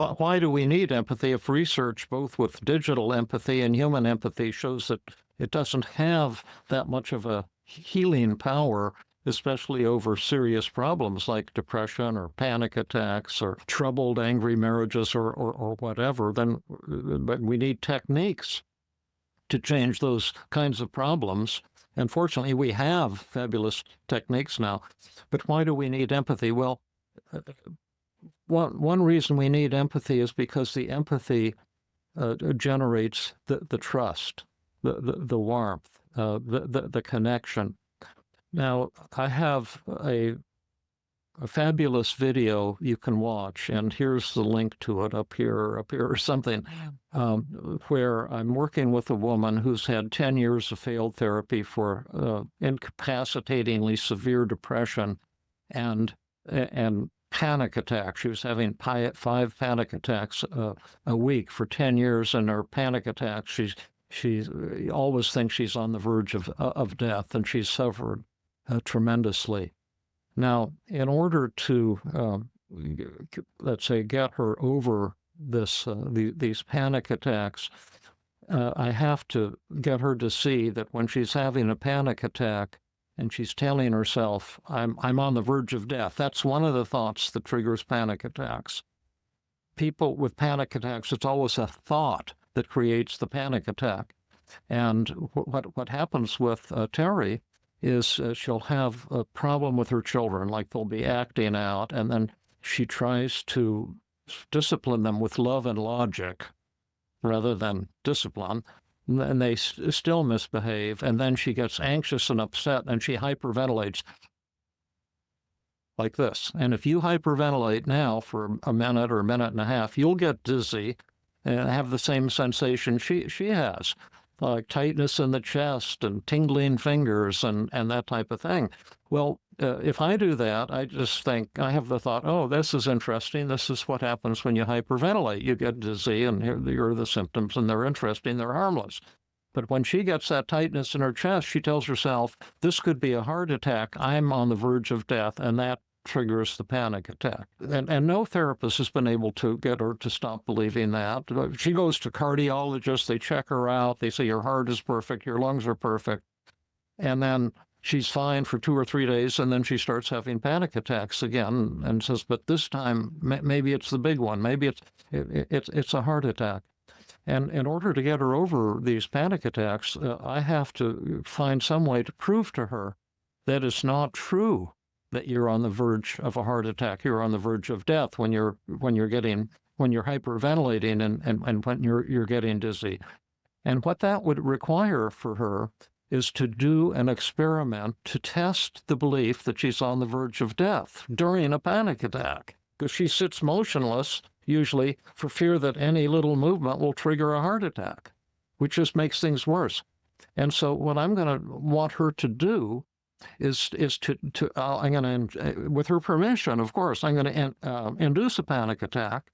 Why do we need empathy if research, both with digital empathy and human empathy, shows that it doesn't have that much of a healing power, especially over serious problems like depression or panic attacks or troubled, angry marriages or whatever? Then but we need techniques to change those kinds of problems. And fortunately, we have fabulous techniques now. But why do we need empathy? Well, one reason we need empathy is because the empathy generates the trust, the warmth, the connection. Now, I have a fabulous video you can watch, and here's the link to it up here or something, where I'm working with a woman who's had 10 years of failed therapy for incapacitatingly severe depression and panic attacks. She was having 5 panic attacks a week for 10 years, and her panic attacks, she always thinks she's on the verge of death, and she's suffered tremendously. Now, in order to, let's say, get her over these panic attacks, I have to get her to see that when she's having a panic attack and she's telling herself, I'm on the verge of death, that's one of the thoughts that triggers panic attacks. People with panic attacks, it's always a thought that creates the panic attack. And what happens with Terry is she'll have a problem with her children, like they'll be acting out, and then she tries to discipline them with love and logic rather than discipline, and they still misbehave, and then she gets anxious and upset, and she hyperventilates like this. And if you hyperventilate now for a minute or a minute and a half, you'll get dizzy and have the same sensation she has. Like tightness in the chest and tingling fingers and that type of thing. Well, if I do that, I just think, I have the thought, oh, this is interesting. This is what happens when you hyperventilate. You get dizzy, and here are the symptoms, and they're interesting, they're harmless. But when she gets that tightness in her chest, she tells herself, this could be a heart attack. I'm on the verge of death, and that triggers the panic attack. And no therapist has been able to get her to stop believing that. She goes to cardiologists, they check her out, they say your heart is perfect, your lungs are perfect, and then she's fine for 2 or 3 days, and then she starts having panic attacks again and says, but this time maybe it's the big one, maybe it's a heart attack. And in order to get her over these panic attacks, I have to find some way to prove to her that it's not true that you're on the verge of a heart attack, you're on the verge of death when you're hyperventilating and when you're getting dizzy. And what that would require for her is to do an experiment to test the belief that she's on the verge of death during a panic attack, because she sits motionless, usually, for fear that any little movement will trigger a heart attack, which just makes things worse. And so what I'm going to want her to do is to I'm going to, with her permission, of course, I'm going to induce a panic attack,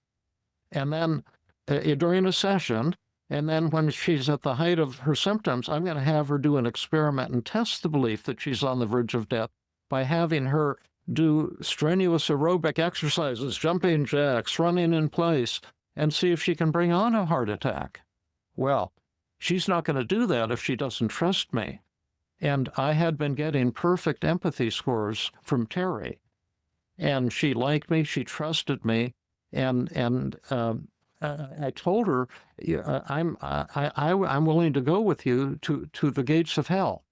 and then during a session, and then when she's at the height of her symptoms, I'm going to have her do an experiment and test the belief that she's on the verge of death by having her do strenuous aerobic exercises, jumping jacks, running in place, and see if she can bring on a heart attack. Well, she's not going to do that if she doesn't trust me. And I had been getting perfect empathy scores from Terry, and she liked me, she trusted me, and I told her, I'm willing to go with you to the gates of hell,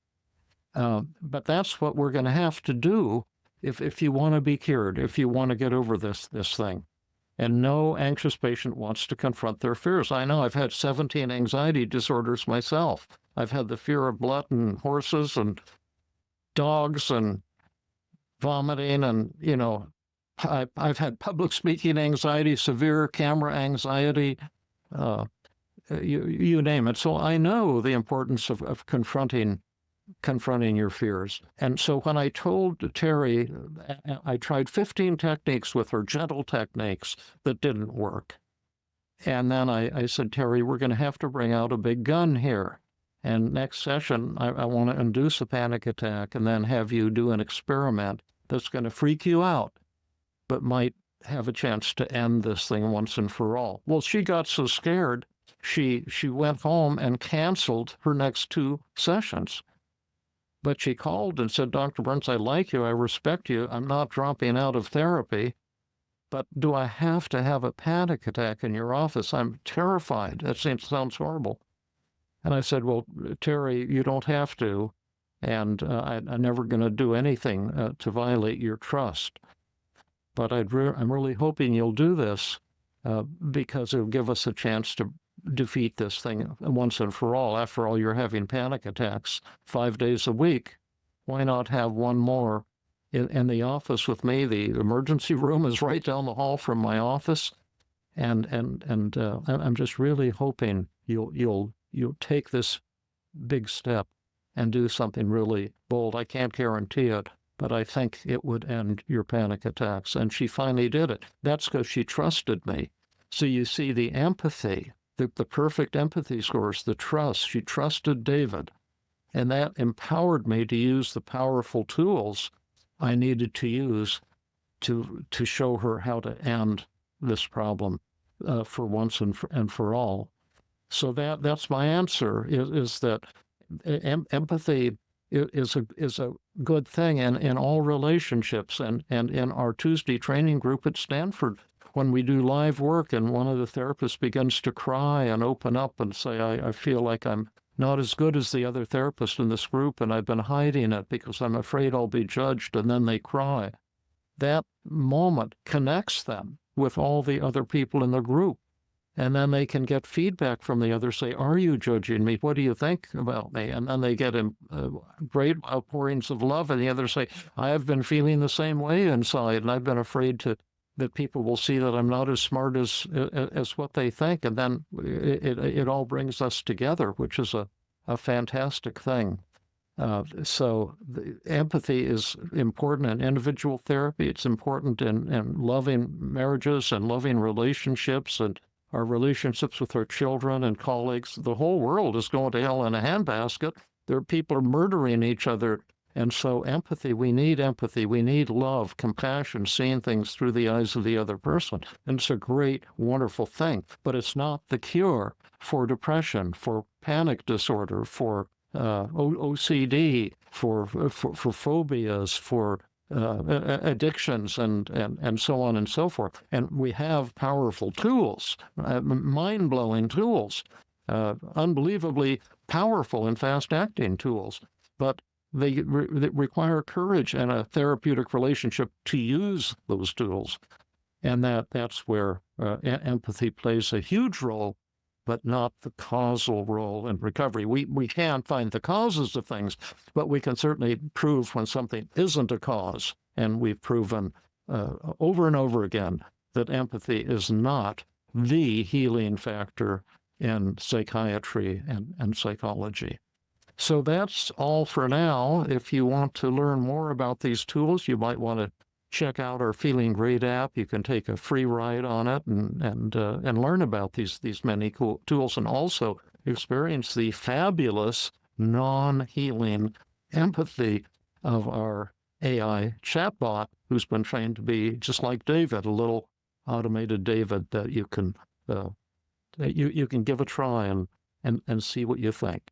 but that's what we're going to have to do if you want to be cured, if you want to get over this thing. And no anxious patient wants to confront their fears. I know I've had 17 anxiety disorders myself. I've had the fear of blood and horses and dogs and vomiting, and, I've had public speaking anxiety, severe camera anxiety, you name it. So I know the importance of confronting your fears. And so when I told Terry, I tried 15 techniques with her, gentle techniques that didn't work. And then I said, Terry, we're going to have to bring out a big gun here. And next session, I want to induce a panic attack and then have you do an experiment that's going to freak you out, but might have a chance to end this thing once and for all. Well, she got so scared, she went home and canceled her next 2 sessions. But she called and said, Dr. Burns, I like you. I respect you. I'm not dropping out of therapy. But do I have to have a panic attack in your office? I'm terrified. That sounds horrible. And I said, well, Terry, you don't have to. And I'm never going to do anything to violate your trust. But I'm really hoping you'll do this because it'll give us a chance to defeat this thing once and for all. After all, you're having panic attacks 5 days a week. Why not have one more in the office with me? The emergency room is right down the hall from my office, and I'm just really hoping you'll take this big step and do something really bold. I can't guarantee it, but I think it would end your panic attacks. And she finally did it. That's because she trusted me. So you see the empathy, the perfect empathy scores, the trust. She trusted David. And that empowered me to use the powerful tools I needed to use to show her how to end this problem for once and for all. So that's my answer, is that empathy is a good thing in all relationships. And in our Tuesday training group at Stanford, when we do live work and one of the therapists begins to cry and open up and say, I feel like I'm not as good as the other therapist in this group, and I've been hiding it because I'm afraid I'll be judged, and then they cry. That moment connects them with all the other people in the group. And then they can get feedback from the others, say, are you judging me? What do you think about me? And then they get great outpourings of love, and the others say, I have been feeling the same way inside, and I've been afraid that people will see that I'm not as smart as what they think. And then it all brings us together, which is a fantastic thing. So empathy is important in individual therapy. It's important in loving marriages and loving relationships and our relationships with our children and colleagues. The whole world is going to hell in a handbasket. People are murdering each other. And so empathy, we need love, compassion, seeing things through the eyes of the other person. And it's a great, wonderful thing. But it's not the cure for depression, for panic disorder, for OCD, for phobias, for addictions, and so on and so forth. And we have powerful tools, mind-blowing tools, unbelievably powerful and fast-acting tools. But they require courage and a therapeutic relationship to use those tools. And that's where empathy plays a huge role, but not the causal role in recovery. We can find the causes of things, but we can certainly prove when something isn't a cause. And we've proven over and over again that empathy is not the healing factor in psychiatry and psychology. So that's all for now. If you want to learn more about these tools, you might want to check out our Feeling Great app. You can take a free ride on it and learn about these many cool tools, and also experience the fabulous non-healing empathy of our AI chatbot, who's been trained to be just like David, a little automated David that you can give a try and see what you think.